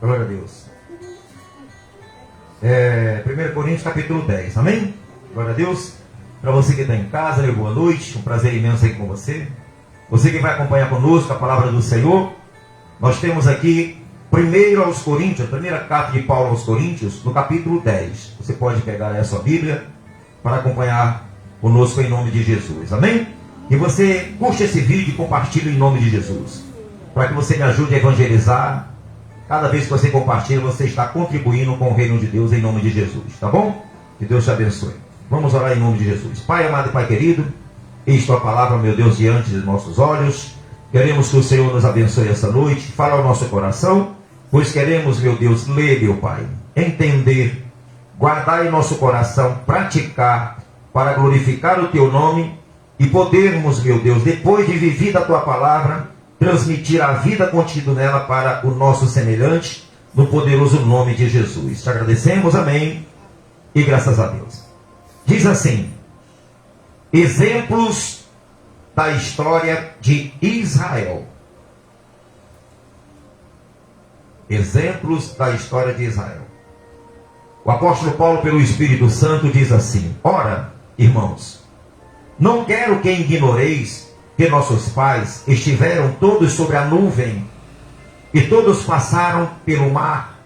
Glória a Deus. 1 Coríntios capítulo 10, amém? Glória a Deus. Para você que está em casa, meu boa noite, um prazer imenso aqui com você. Você que vai acompanhar conosco a palavra do Senhor. Nós temos aqui, primeiro aos Coríntios, a primeira carta de Paulo aos Coríntios, no capítulo 10. Você pode pegar aí a sua Bíblia para acompanhar conosco em nome de Jesus, amém? E você curte esse vídeo e compartilhe em nome de Jesus, para que você me ajude a evangelizar. Cada vez que você compartilha, você está contribuindo com o reino de Deus em nome de Jesus, tá bom? Que Deus te abençoe. Vamos orar em nome de Jesus. Pai amado e Pai querido, eis tua palavra, meu Deus, diante dos nossos olhos. Queremos que o Senhor nos abençoe essa noite, fala ao nosso coração, pois queremos, meu Deus, ler, meu Pai, entender, guardar em nosso coração, praticar, para glorificar o teu nome e podermos, meu Deus, depois de vivida a tua palavra, transmitir a vida contida nela para o nosso semelhante, no poderoso nome de Jesus. Te agradecemos, amém, e graças a Deus. Diz assim: exemplos da história de Israel. Exemplos da história de Israel. O apóstolo Paulo, pelo Espírito Santo, diz assim: ora, irmãos, não quero que ignoreis que nossos pais estiveram todos sobre a nuvem e todos passaram pelo mar,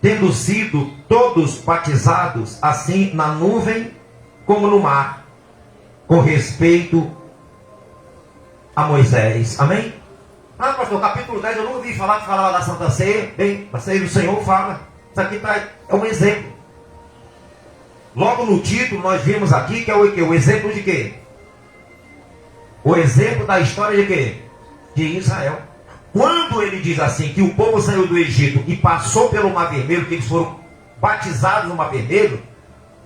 tendo sido todos batizados assim na nuvem como no mar, com respeito a Moisés. Amém? Ah, pastor, capítulo 10 eu não ouvi falar que falava da Santa Ceia. Bem, a ceia do Senhor fala. Isso aqui é um exemplo. Logo no título nós vimos aqui que é o quê? O exemplo de quê? O exemplo da história de quê? De Israel. Quando ele diz assim, que o povo saiu do Egito e passou pelo Mar Vermelho, que eles foram batizados no Mar Vermelho,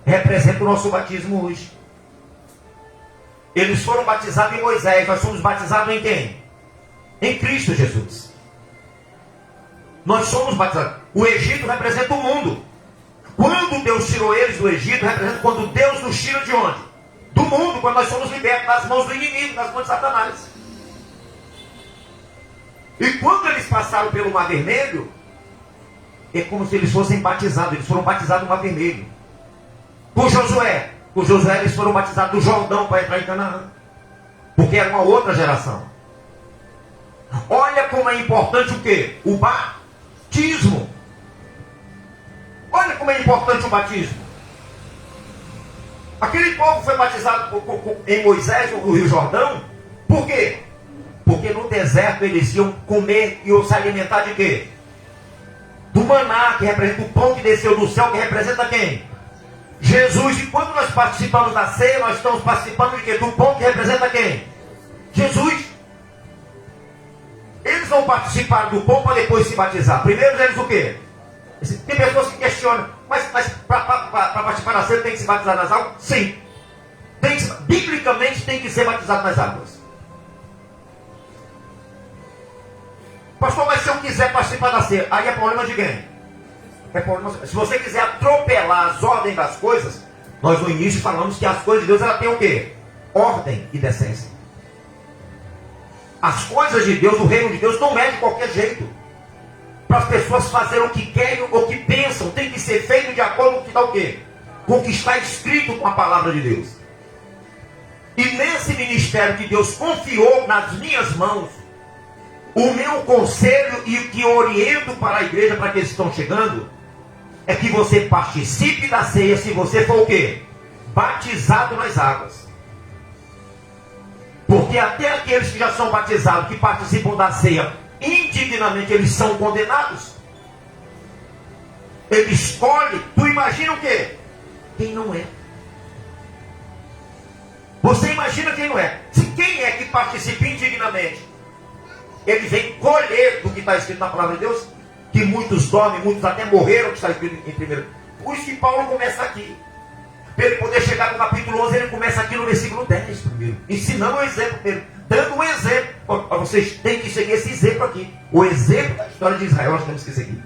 representa o nosso batismo hoje. Eles foram batizados em Moisés, nós somos batizados em quem? Em Cristo Jesus. Nós somos batizados. O Egito representa o mundo. Quando Deus tirou eles do Egito, representa quando Deus nos tira de onde? Do mundo, quando nós somos libertos das mãos do inimigo, das mãos de Satanás. E quando eles passaram pelo Mar Vermelho, é como se eles fossem batizados. Eles foram batizados no Mar Vermelho. Por Josué eles foram batizados do Jordão para entrar em Canaã, porque era uma outra geração. Olha como é importante o quê? O batismo. Olha como é importante o batismo. Aquele povo foi batizado em Moisés, no Rio Jordão. Por quê? Porque no deserto eles iam comer e iam se alimentar de quê? Do maná, que representa o pão que desceu do céu, que representa quem? Jesus. E quando nós participamos da ceia, nós estamos participando de quê? Do pão que representa quem? Jesus. Eles vão participar do pão para depois se batizar. Primeiro eles o quê? Tem pessoas que questionam, mas para participar da ceia tem que se batizar nas águas? Sim. Biblicamente tem que ser batizado nas águas. Pastor, mas se eu quiser participar da ceia, aí é problema de quem? É problema. Se você quiser atropelar as ordens das coisas, nós no início falamos que as coisas de Deus, ela tem o quê? Ordem e decência. As coisas de Deus, o reino de Deus não é de qualquer jeito. Para as pessoas fazerem o que querem ou o que pensam, tem que ser feito de acordo com o que está o quê? Com o que está escrito com a palavra de Deus. E nesse ministério que Deus confiou nas minhas mãos, o meu conselho e o que oriento para a igreja, para aqueles que estão chegando, é que você participe da ceia se você for o quê? Batizado nas águas. Porque até aqueles que já são batizados, que participam da ceia, indignamente eles são condenados. Ele escolhe. Tu imagina o quê? Quem não é. Você imagina quem não é. Se quem é que participa indignamente, ele vem colher do que está escrito na palavra de Deus, que muitos dormem, muitos até morreram, que está escrito em primeiro. Por isso que Paulo começa aqui. Para ele poder chegar no capítulo 11, ele começa aqui no versículo 10 primeiro, ensinando um exemplo primeiro, dando um exemplo. Para vocês têm que seguir esse exemplo aqui. O exemplo da história de Israel nós temos que seguir.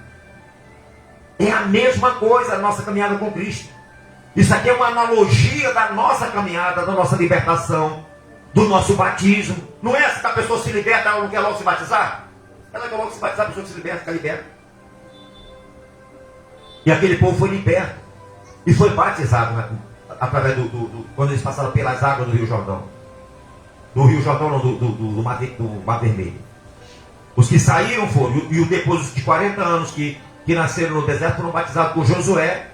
É a mesma coisa a nossa caminhada com Cristo. Isso aqui é uma analogia da nossa caminhada, da nossa libertação, do nosso batismo. Não é assim que a pessoa se liberta, ela não quer logo se batizar? Ela quer logo se batizar, a pessoa que se liberta, fica liberta. E aquele povo foi liberto. E foi batizado, né? Através quando eles passaram pelas águas do Rio Jordão. Do Rio Jordão, não, do Mar Vermelho. Os que saíram foram. E depois de 40 anos que nasceram no deserto foram batizados por Josué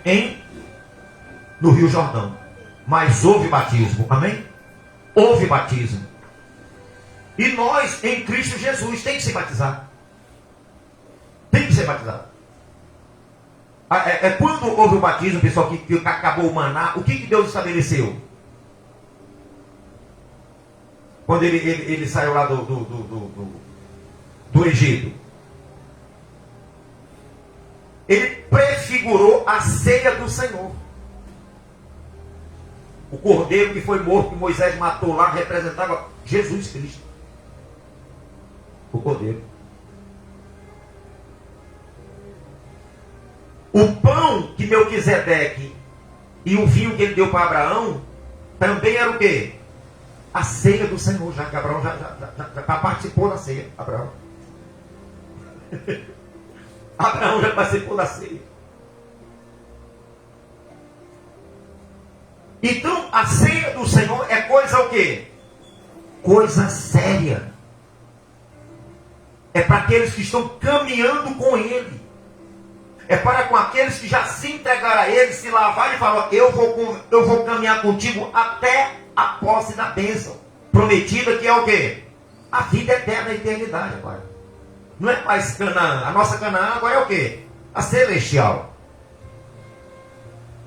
no Rio Jordão. Mas houve batismo, amém? Houve batismo. E nós, em Cristo Jesus, tem que se batizar. Tem que ser batizado. Quando houve o batismo, pessoal, que acabou o maná, o que Deus estabeleceu? Quando ele saiu lá do Egito. Ele prefigurou a ceia do Senhor. O cordeiro que foi morto, que Moisés matou lá, representava Jesus Cristo. O cordeiro. O pão que Melquisedeque e o vinho que ele deu para Abraão, também era o quê? A ceia do Senhor, já que Abraão já participou da ceia. Abraão já participou da ceia. Então, a ceia do Senhor é coisa o quê? Coisa séria. É para aqueles que estão caminhando com Ele. É para com aqueles que já se entregaram a Ele, se lavaram e falaram: eu vou caminhar contigo até a posse da bênção prometida, que é o quê? A vida eterna, a eternidade agora. Não é mais Canaã. A nossa Canaã agora é o quê? A celestial.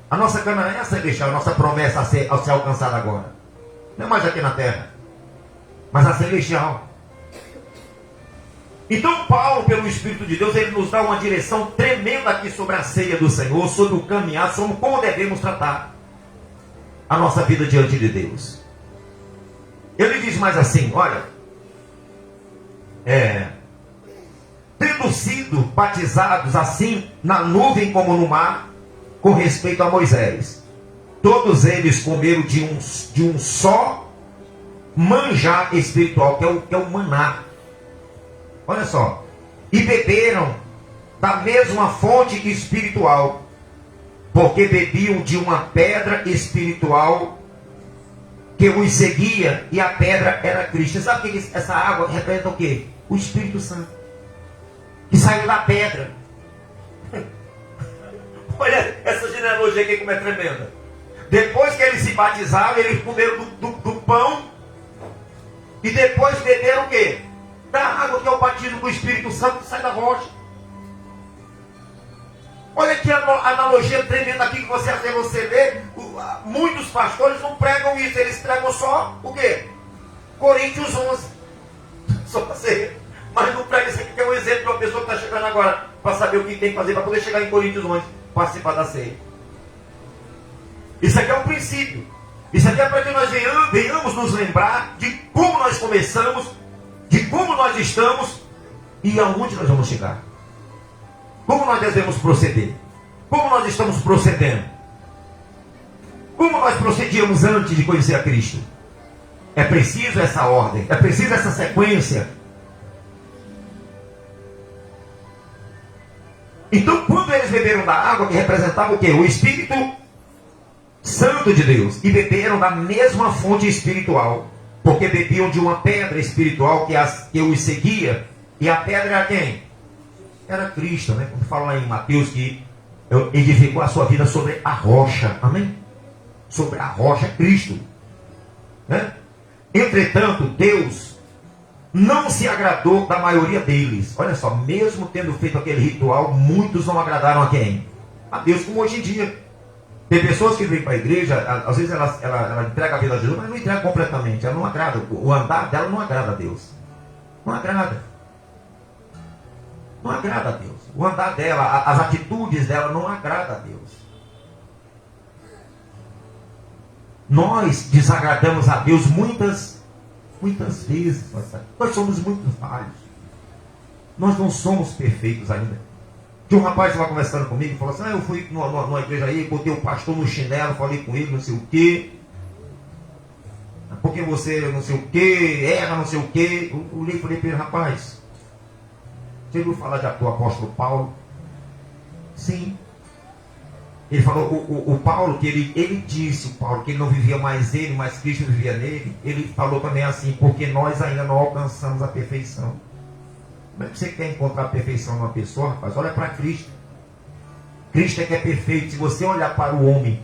A nossa Canaã é a celestial, a nossa promessa a ser alcançada agora. Não é mais aqui na terra, mas a celestial. Então Paulo, pelo Espírito de Deus, ele nos dá uma direção tremenda aqui sobre a ceia do Senhor, sobre o caminhar, sobre como devemos tratar a nossa vida diante de Deus. Ele diz mais assim, olha, tendo sido batizados assim na nuvem como no mar, com respeito a Moisés, todos eles comeram de um só manjar espiritual, que é o maná. Olha só. E beberam da mesma fonte espiritual, porque bebiam de uma pedra espiritual que os seguia, e a pedra era Cristo. Você sabe que essa água representa o quê? O Espírito Santo, que saiu da pedra. Olha essa genealogia aqui como é tremenda. Depois que eles se batizaram, eles comeram do pão, e depois beberam o quê? Da água, que é o batismo com o Espírito Santo que sai da rocha. Olha que analogia tremenda aqui que você vê. Muitos pastores não pregam isso, eles pregam só o quê? Coríntios 11. Só você. Mas não prega isso aqui, que é um exemplo de uma pessoa que está chegando agora para saber o que tem que fazer para poder chegar em Coríntios 11, participar da ceia. Isso aqui é um princípio. Isso aqui é para que nós venhamos nos lembrar de como nós começamos, de como nós estamos e aonde nós vamos chegar. Como nós devemos proceder? Como nós estamos procedendo? Como nós procedíamos antes de conhecer a Cristo? É preciso essa ordem, é preciso essa sequência. Então, quando eles beberam da água, que representava o quê? O Espírito Santo de Deus, e beberam da mesma fonte espiritual, porque bebiam de uma pedra espiritual que os seguia, e a pedra era quem? Era Cristo, né? Como fala lá em Mateus, que edificou a sua vida sobre a rocha, amém? Sobre a rocha, Cristo, né? Entretanto, Deus não se agradou da maioria deles. Olha só, mesmo tendo feito aquele ritual, muitos não agradaram a quem? A Deus, como hoje em dia. Tem pessoas que vêm para a igreja, às vezes ela entrega a vida a Jesus, mas não entrega completamente, ela não agrada, o andar dela não agrada a Deus. Não agrada. Não agrada a Deus. O andar dela, as atitudes dela não agrada a Deus. Nós desagradamos a Deus muitas vezes. Nós somos muito falhos. Nós não somos perfeitos ainda. Tinha um rapaz que estava conversando comigo e falou assim: eu fui numa igreja aí, botei o pastor no chinelo, falei com ele, não sei o quê. Porque você não sei o quê, erra não sei o quê. Eu olhei e falei para ele: rapaz, você ouviu falar do apóstolo Paulo? Sim. Ele falou, o Paulo, que ele disse, o Paulo, que ele não vivia mais ele, mas Cristo vivia nele. Ele falou também assim, porque nós ainda não alcançamos a perfeição. Como é que você quer encontrar a perfeição numa pessoa, rapaz? Olha para Cristo. Cristo é que é perfeito. Se você olhar para o homem,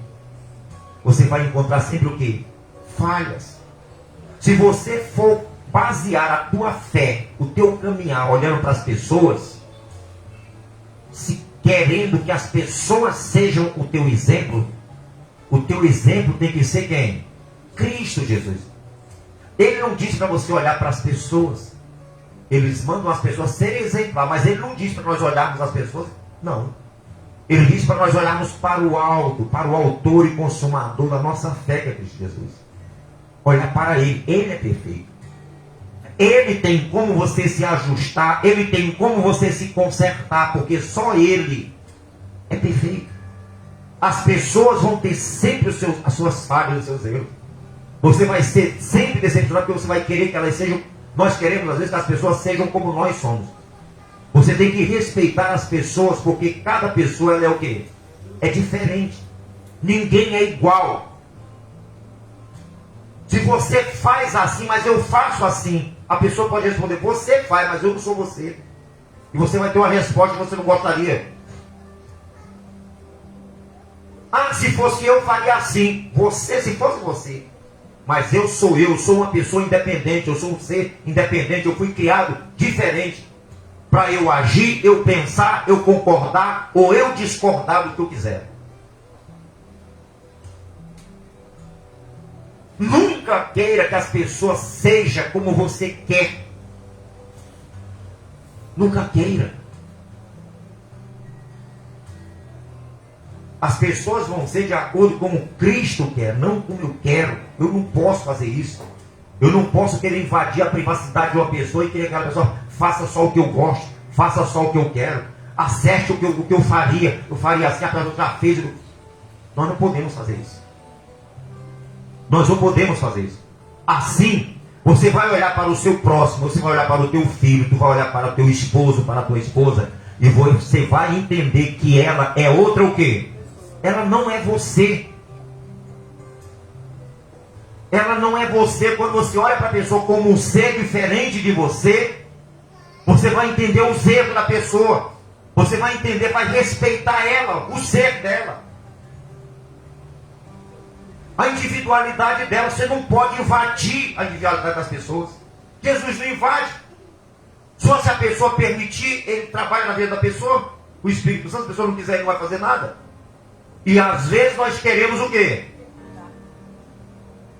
você vai encontrar sempre o quê? Falhas. Se você for basear a tua fé, o teu caminhar, olhando para as pessoas, se querendo que as pessoas sejam o teu exemplo tem que ser quem? Cristo Jesus. Ele não diz para você olhar para as pessoas. Eles mandam as pessoas serem exemplar, mas ele não diz para nós olharmos as pessoas. Não. Ele diz para nós olharmos para o alto, para o autor e consumador da nossa fé, que é Cristo Jesus. Olhar para ele. Ele é perfeito. Ele tem como você se ajustar, ele tem como você se consertar, porque só ele é perfeito. As pessoas vão ter sempre as suas falhas, os seus erros. Você vai ser sempre decepcionado, porque você vai querer que elas sejam. Nós queremos às vezes que as pessoas sejam como nós somos. Você tem que respeitar as pessoas, porque cada pessoa ela é o quê? É diferente. Ninguém é igual. Se você faz assim, mas eu faço assim, a pessoa pode responder, você faz, mas eu não sou você. E você vai ter uma resposta que você não gostaria. Ah, se fosse eu, faria assim. Você, se fosse você. Mas eu sou uma pessoa independente, eu sou um ser independente, eu fui criado diferente. Para eu agir, eu pensar, eu concordar, ou eu discordar do que eu quiser. Nunca queira que as pessoas sejam como você quer. Nunca queira. As pessoas vão ser de acordo com como Cristo quer, não como eu quero. Eu não posso fazer isso. Eu não posso querer invadir a privacidade de uma pessoa e querer que aquela pessoa faça só o que eu gosto, faça só o que eu quero, acerte o que eu faria. Eu faria assim, a pessoa já fez. Nós não podemos fazer isso. Nós não podemos fazer isso. Assim, você vai olhar para o seu próximo, você vai olhar para o teu filho, tu vai olhar para o teu esposo, para a tua esposa, e você vai entender que ela é outra o quê? Ela não é você. Ela não é você. Quando você olha para a pessoa como um ser diferente de você, você vai entender o ser da pessoa. Você vai entender, vai respeitar ela, o ser dela. A individualidade dela, você não pode invadir a individualidade das pessoas. Jesus não invade. Só se a pessoa permitir, ele trabalha na vida da pessoa. O Espírito Santo, se a pessoa não quiser, ele não vai fazer nada. E às vezes nós queremos o quê?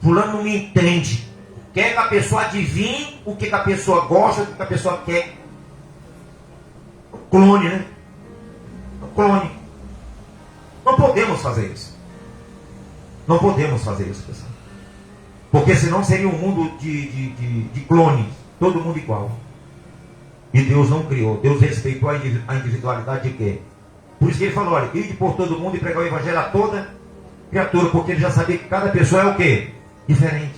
Fulano não me entende. Quer que a pessoa adivinhe o que a pessoa gosta, o que a pessoa quer. Clone, né? Clone. Não podemos fazer isso. Não podemos fazer isso, pessoal. Porque senão seria um mundo de clones. Todo mundo igual. E Deus não criou. Deus respeitou a individualidade de quê? Por isso que ele falou, olha, ide por todo mundo e pregar o evangelho a toda criatura. Porque ele já sabia que cada pessoa é o quê? Diferente.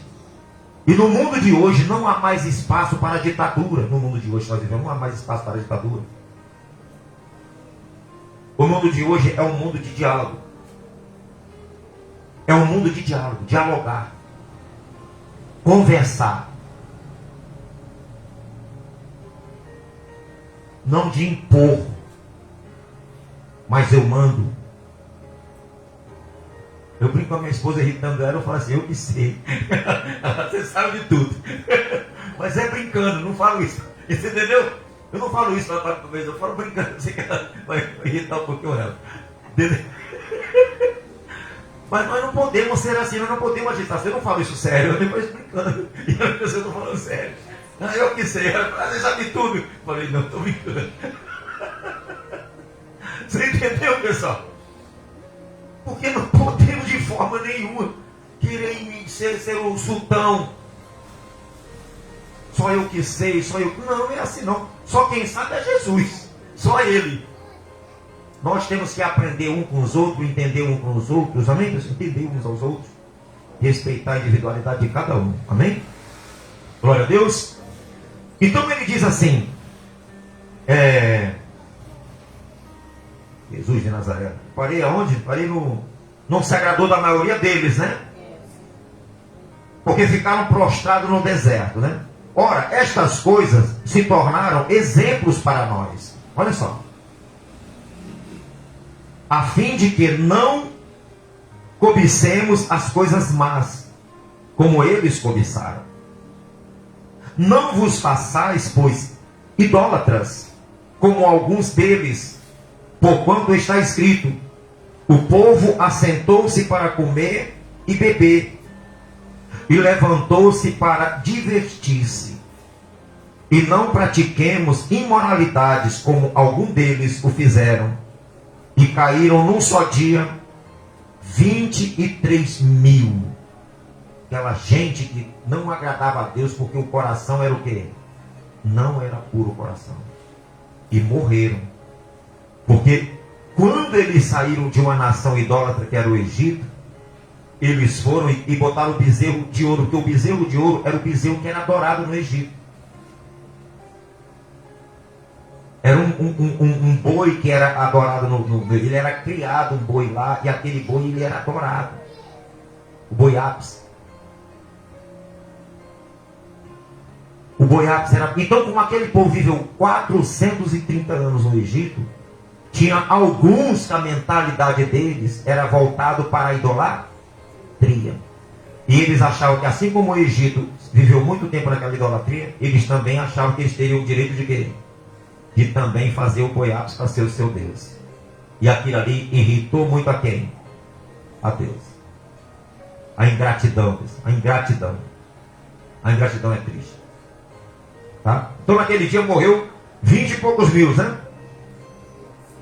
E no mundo de hoje não há mais espaço para a ditadura. No mundo de hoje nós vivemos, não há mais espaço para a ditadura. O mundo de hoje é um mundo de diálogo. É um mundo de diálogo, dialogar, conversar, não de impor, mas eu mando. Eu brinco com a minha esposa irritando ela, eu falo assim, eu que sei, você sabe de tudo, mas é brincando, não falo isso, você entendeu? Eu não falo isso para talvez, eu falo brincando, eu sei que ela vai irritar um pouquinho ela, entendeu? Mas nós não podemos ser assim, nós não podemos agitar. Você não fala isso sério, eu depois brincando. E a pessoa está falando sério. Ah, eu que sei, você sabe tudo. Eu falei, não, estou brincando. Você entendeu, pessoal? Porque não podemos de forma nenhuma querer ser o sultão. Só eu que sei, só eu. Não, é assim não. Só quem sabe é Jesus. Só Ele. Nós temos que aprender um com os outros, entender um com os outros, amém? Entender uns aos outros, respeitar a individualidade de cada um, amém? Glória a Deus. Então ele diz assim, Jesus Jesus de Nazaré. Parei aonde? Parei no sagrador da maioria deles, né? Porque ficaram prostrados no deserto, né? Ora, estas coisas se tornaram exemplos para nós. Olha só. A fim de que não cobicemos as coisas más, como eles cobiçaram. Não vos façais, pois, idólatras, como alguns deles, porquanto está escrito: o povo assentou-se para comer e beber, e levantou-se para divertir-se. E não pratiquemos imoralidades, como algum deles o fizeram, e caíram num só dia 23.000. Aquela gente que não agradava a Deus, porque o coração era o quê? Não era puro o coração. E morreram. Porque quando eles saíram de uma nação idólatra que era o Egito, eles foram e botaram o bezerro de ouro, porque o bezerro de ouro era o bezerro que era adorado no Egito. Era um boi que era adorado, ele era criado, um boi lá, e aquele boi ele era adorado. O boi ápice. O boi ápice era... Então, como aquele povo viveu 430 anos no Egito, tinha alguns que a mentalidade deles era voltado para a idolatria. E eles achavam que, assim como o Egito viveu muito tempo naquela idolatria, eles também achavam que eles teriam o direito de quê? De também fazer o boi ápice para ser o seu Deus. E aquilo ali irritou muito a quem? A Deus. A ingratidão. A ingratidão. A ingratidão é triste. Tá? Então naquele dia morreu 20 e poucos mil, né?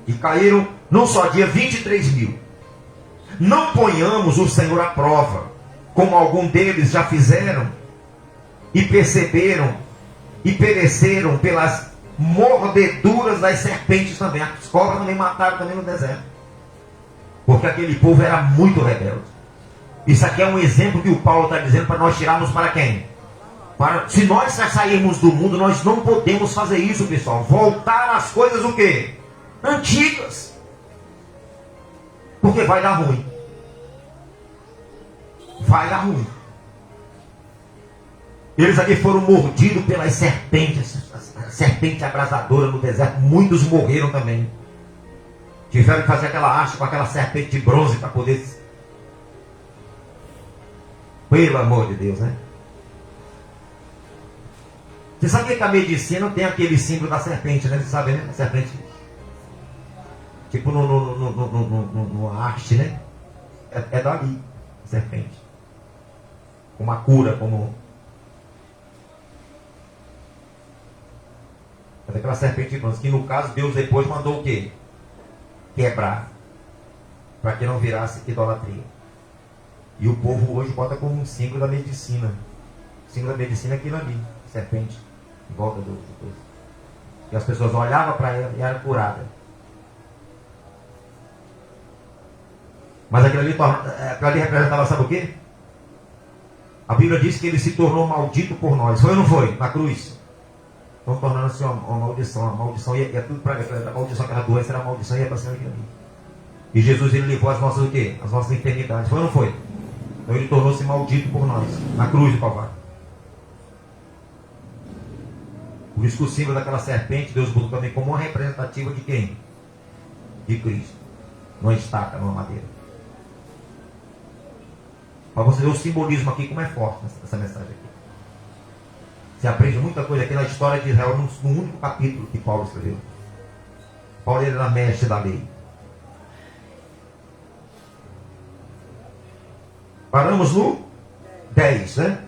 E caíram num só dia 23.000. Não ponhamos o Senhor à prova, como algum deles já fizeram, e perceberam, e pereceram pelas mordeduras das serpentes também. As cobras também mataram também no deserto. Porque aquele povo era muito rebelde. Isso aqui é um exemplo que o Paulo está dizendo para nós tirarmos para quem? Se nós sairmos do mundo, nós não podemos fazer isso, pessoal. Voltar às coisas o quê? Antigas. Porque vai dar ruim. Vai dar ruim. Eles aqui foram mordidos pelas serpentes. Serpente abrasadora no deserto. Muitos morreram também. Tiveram que fazer aquela haste com aquela serpente de bronze para poder... Pelo amor de Deus, né? Você sabe que a medicina tem aquele símbolo da serpente, né? Você sabe, né? A serpente. Tipo no haste, né? É dali, a serpente. Como a cura, como... É daquela serpente de bronze, que no caso Deus depois mandou o quê? Quebrar. Para que não virasse idolatria. E o povo hoje bota como um símbolo da medicina. O símbolo da medicina é aquilo ali, serpente, em volta do coisa. E as pessoas olhavam para ela e era curada. Mas aquilo ali representava, sabe o quê? A Bíblia diz que ele se tornou maldito por nós. Foi ou não foi? Na cruz. Estão tornando-se uma maldição. A maldição ia tudo para a maldição, aquela doença era a maldição e ia para cima daquilo ali. E Jesus ele levou as nossas o quê? As nossas enfermidades. Foi ou não foi? Então ele tornou-se maldito por nós, na cruz de Calvário. Por isso que o símbolo daquela serpente, Deus botou também como uma representativa de quem? De Cristo. Numa estaca, numa madeira. Para você ver o simbolismo aqui, como é forte essa mensagem aqui. Você aprende muita coisa aqui na história de Israel, no único capítulo que Paulo escreveu. Paulo era mestre da lei. Paramos no 10, né?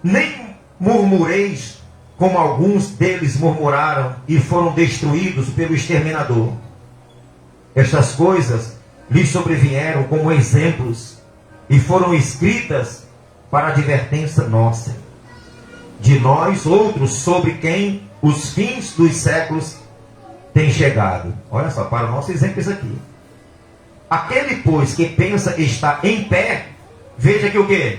Nem murmureis como alguns deles murmuraram e foram destruídos pelo exterminador. Estas coisas lhes sobrevieram como exemplos e foram escritas para advertência nossa, de nós outros, sobre quem os fins dos séculos têm chegado. Olha só, para o nosso exemplo isso aqui. Aquele, pois, que pensa estar em pé, veja que o quê?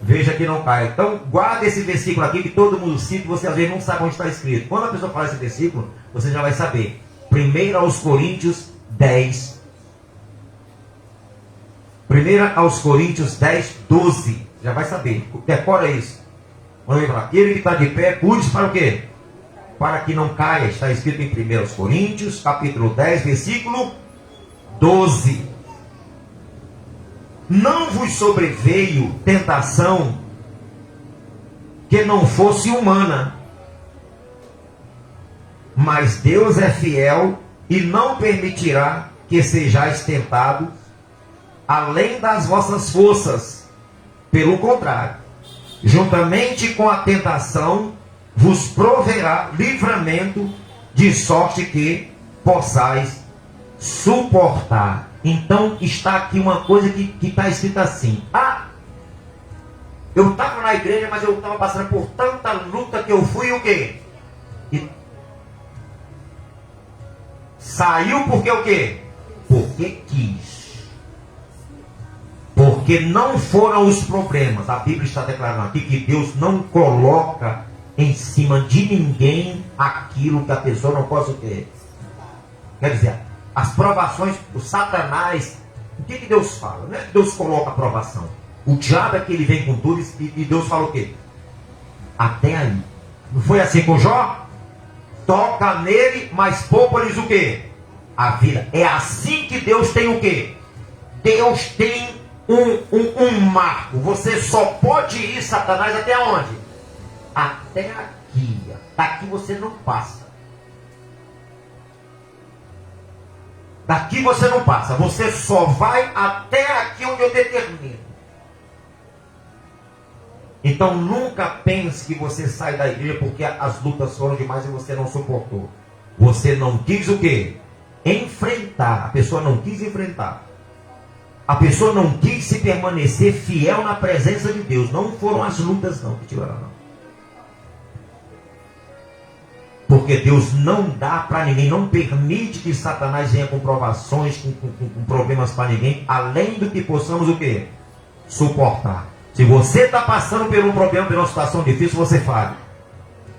Veja que não cai. Então, guarda esse versículo aqui que todo mundo cita, você às vezes não sabe onde está escrito. Quando a pessoa fala esse versículo, você já vai saber. 1 aos Coríntios 10. 1 aos Coríntios 10, 12. Já vai saber. Decora isso. Vamos lá. Ele que está de pé, cuide para o quê? Para que não caia. Está escrito em 1 aos Coríntios, capítulo 10, versículo 12. Não vos sobreveio tentação que não fosse humana, mas Deus é fiel e não permitirá que sejais tentados além das vossas forças. Pelo contrário, juntamente com a tentação, vos proverá livramento, de sorte que possais suportar. Então está aqui uma coisa que está escrita assim: eu estava na igreja, mas eu estava passando por tanta luta que eu fui o quê? E saiu porque o quê? Porque quis. Porque não foram os problemas. A Bíblia está declarando aqui que Deus não coloca em cima de ninguém aquilo que a pessoa não possa ter. Quer dizer, as provações, o Satanás, o que Deus fala? Não é que Deus coloca a provação. O diabo é que ele vem com tudo e Deus fala o quê? Até aí. Não foi assim com Jó? Toca nele, mas poupa-lhes o quê? A vida. É assim que Deus tem o quê? Deus tem um marco. Você só pode ir, Satanás, até onde? Até aqui. Daqui você não passa. Daqui você não passa. Você só vai até aqui onde eu determino. Então nunca pense que você sai da igreja porque as lutas foram demais e você não suportou. Você não quis o quê? Enfrentar. A pessoa não quis enfrentar. A pessoa não quis se permanecer fiel na presença de Deus. Não foram as lutas não que tiveram não. Porque Deus não dá para ninguém, não permite que Satanás venha com provações, com problemas para ninguém, além do que possamos o quê? Suportar. Se você está passando por um problema, por uma situação difícil, você fala: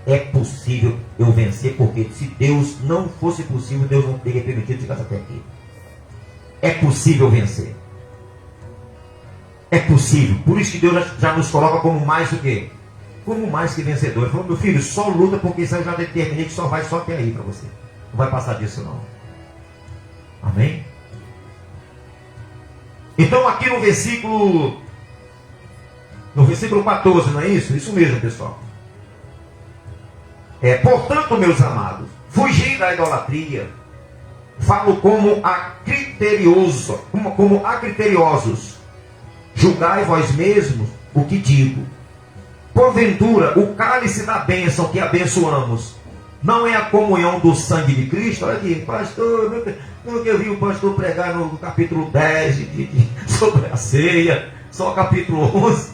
é possível eu vencer, porque se Deus não fosse possível, Deus não teria permitido ficar até aqui. É possível vencer. É possível. Por isso que Deus já nos coloca como mais o quê? Como mais que vencedor. Ele falou: meu filho, só luta, porque isso eu já determinei que só vai só até aí para você. Não vai passar disso não. Amém? Então aqui no versículo 14, não é isso? Isso mesmo, pessoal. Portanto, meus amados, fugi da idolatria. Falo como acriteriosos. Julgai vós mesmos o que digo. Porventura, o cálice da bênção que abençoamos não é a comunhão do sangue de Cristo? Olha aqui, pastor, nunca vi o pastor pregar no capítulo 10 sobre a ceia, só capítulo 11.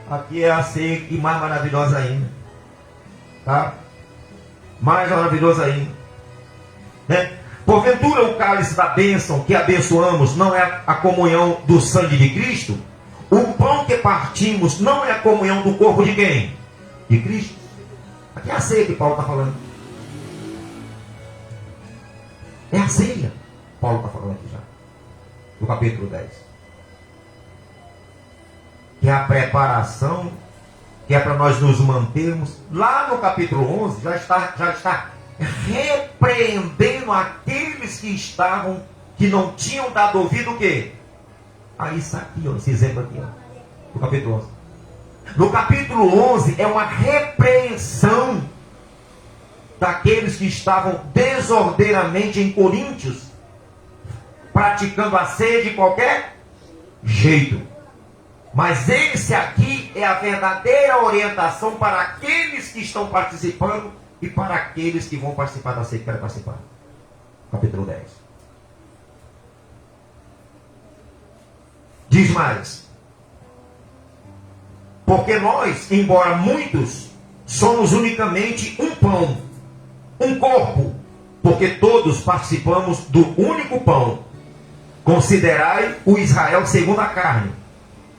Aqui é a ceia e mais maravilhosa ainda. Tá? Mais maravilhosa ainda. Né? Porventura, o cálice da bênção que abençoamos não é a comunhão do sangue de Cristo? O pão que partimos não é a comunhão do corpo de quem? De Cristo. Aqui é a ceia que Paulo está falando. É a ceia. Paulo está falando aqui já. No capítulo 10. Que é a preparação, que é para nós nos mantermos. Lá no capítulo 11, já está repreendendo aqueles que não tinham dado ouvido o quê? Aí isso aqui, ó, esse exemplo aqui, ó, no capítulo 11. No capítulo 11 é uma repreensão daqueles que estavam desordeiramente em Coríntios, praticando a ceia de qualquer jeito. Mas esse aqui é a verdadeira orientação para aqueles que estão participando e para aqueles que vão participar da ceia, que querem participar. Capítulo 10. Diz mais: porque nós, embora muitos, somos unicamente um pão, um corpo, porque todos participamos do único pão. Considerai o Israel segundo a carne.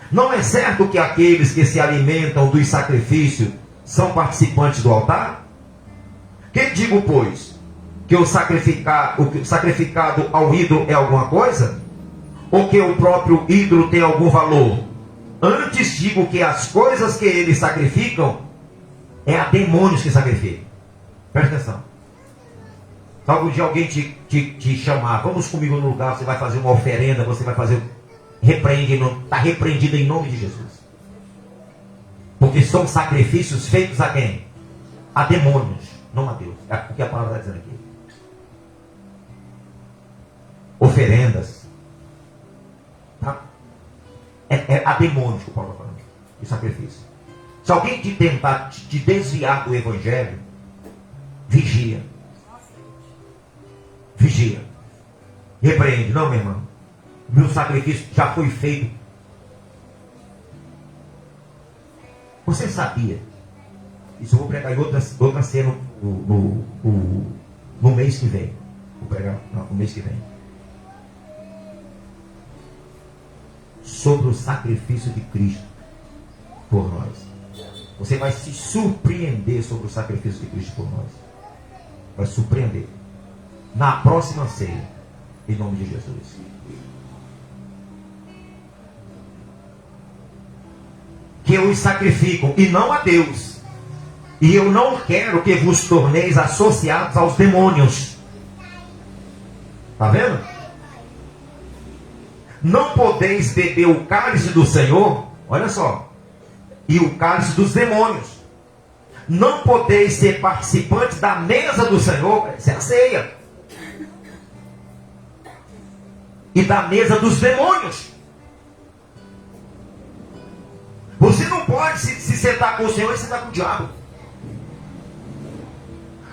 Não é certo que aqueles que se alimentam dos sacrifícios são participantes do altar? Que digo, pois? que o sacrificado ao ídolo é alguma coisa? Ou que o próprio ídolo tem algum valor? Antes digo que as coisas que eles sacrificam é a demônios que sacrificam. Presta atenção. Se algum dia alguém te chamar, vamos comigo no lugar, você vai fazer uma oferenda, você vai fazer, está repreendido em nome de Jesus. Porque são sacrifícios feitos a quem? A demônios, não a Deus. É o que a palavra está dizendo aqui. Oferendas. Tá? É a demônios que o Paulo está falando. E sacrifício. Se alguém te tentar te desviar do Evangelho, vigia. Vigia. Repreende. Não, meu irmão. Meu sacrifício já foi feito. Você sabia? Isso eu vou pregar em outra cena no mês que vem. Vou pregar no mês que vem. Sobre o sacrifício de Cristo por nós. Você vai se surpreender sobre o sacrifício de Cristo por nós. Vai surpreender. Na próxima ceia. Em nome de Jesus. Que os sacrificam e não a Deus. E eu não quero que vos torneis associados aos demônios. Está vendo? Não podeis beber o cálice do Senhor, olha só, e o cálice dos demônios. Não podeis ser participantes da mesa do Senhor, essa é a ceia, e da mesa dos demônios. Você não pode se sentar com o Senhor e sentar com o diabo.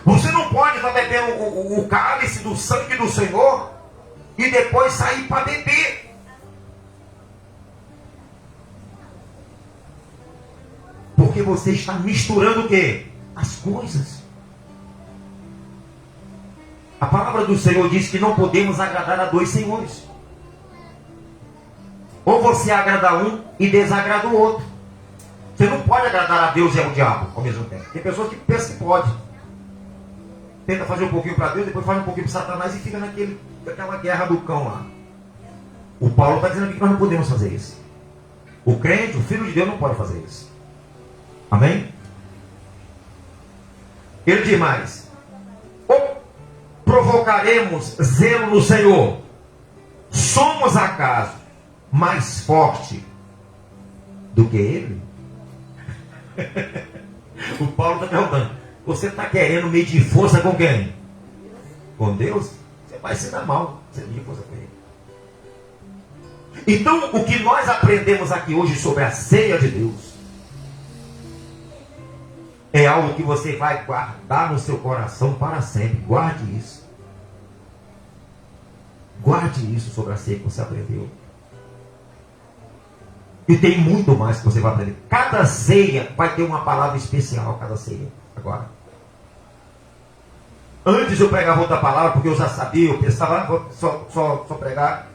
Você não pode estar bebendo o cálice do sangue do Senhor e depois sair para beber. Porque você está misturando o quê? As coisas. A palavra do Senhor diz que não podemos agradar a dois senhores. Ou você agrada um e desagrada o outro. Você não pode agradar a Deus e ao diabo ao mesmo tempo. Tem pessoas que pensam que pode. Tenta fazer um pouquinho para Deus, depois faz um pouquinho para Satanás e fica naquela guerra do cão lá. O Paulo está dizendo aqui que nós não podemos fazer isso. O crente, o filho de Deus, não pode fazer isso. Amém? Ele diz mais: ou provocaremos zelo no Senhor? Somos acaso mais forte do que ele? O Paulo está perguntando: você está querendo medir força com quem? Com Deus? Você vai se dar mal. Você medir força com ele. Então, o que nós aprendemos aqui hoje sobre a ceia de Deus é algo que você vai guardar no seu coração para sempre. Guarde isso. Guarde isso sobre a ceia que você aprendeu. E tem muito mais que você vai aprender. Cada ceia vai ter uma palavra especial. Cada ceia. Agora. Antes eu pregava outra palavra, porque eu já sabia, eu pensava, vou só pregar.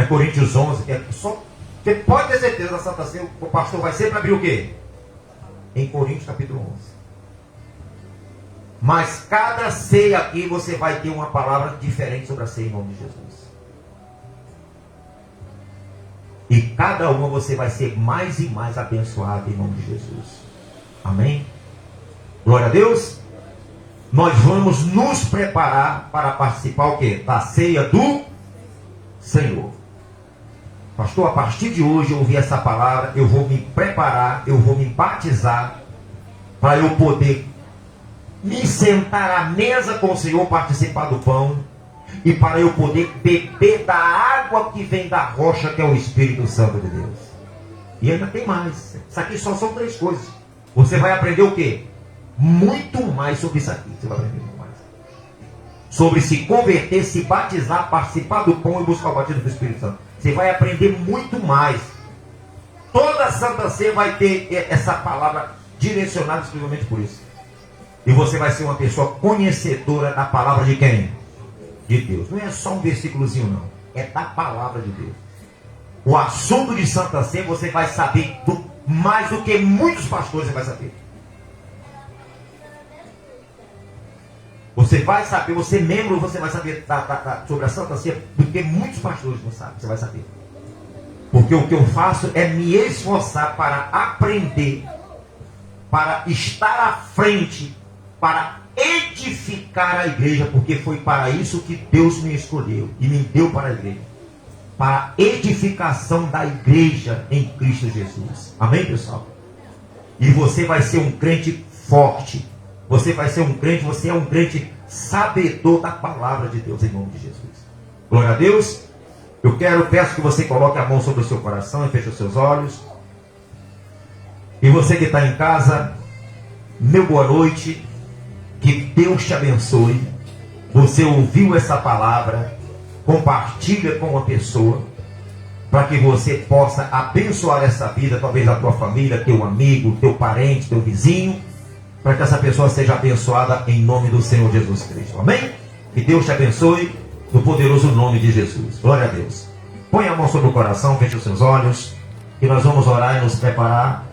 Coríntios 11. Você pode ter certeza, na Santa Ceia, o pastor vai sempre abrir o quê? Em Coríntios capítulo 11. Mas cada ceia aqui você vai ter uma palavra diferente sobre a ceia em nome de Jesus. E cada uma você vai ser mais e mais abençoado em nome de Jesus. Amém? Glória a Deus. Nós vamos nos preparar para participar o quê? Da ceia do Senhor. Pastor, a partir de hoje eu ouvi essa palavra, eu vou me preparar, eu vou me batizar para eu poder me sentar à mesa com o Senhor, participar do pão e para eu poder beber da água que vem da rocha, que é o Espírito Santo de Deus. E ainda tem mais. Isso aqui só são 3 coisas. Você vai aprender o quê? Muito mais sobre isso aqui. Você vai aprender muito mais. Sobre se converter, se batizar, participar do pão e buscar o batismo do Espírito Santo. Você vai aprender muito mais. Toda a Santa Ceia vai ter essa palavra direcionada exclusivamente por isso. E você vai ser uma pessoa conhecedora da palavra de quem? De Deus. Não é só um versículozinho não. É da palavra de Deus. O assunto de Santa Ceia você vai saber mais do que muitos pastores você vai saber. Você vai saber, você membro, você vai saber sobre a Santa Ceia, porque muitos pastores não sabem, você vai saber. Porque o que eu faço é me esforçar para aprender, para estar à frente, para edificar a igreja, porque foi para isso que Deus me escolheu e me deu para a igreja. Para a edificação da igreja em Cristo Jesus. Amém, pessoal? E você vai ser um crente forte. Você vai ser um crente, você é um crente sabedor da palavra de Deus em nome de Jesus. Glória a Deus. Peço que você coloque a mão sobre o seu coração e feche os seus olhos. E você que está em casa, meu boa noite. Que Deus te abençoe. Você ouviu essa palavra, compartilha com uma pessoa, para que você possa abençoar essa vida, talvez a tua família, teu amigo, teu parente, teu vizinho, para que essa pessoa seja abençoada em nome do Senhor Jesus Cristo. Amém? Que Deus te abençoe no poderoso nome de Jesus. Glória a Deus. Põe a mão sobre o coração, feche os seus olhos, e nós vamos orar e nos preparar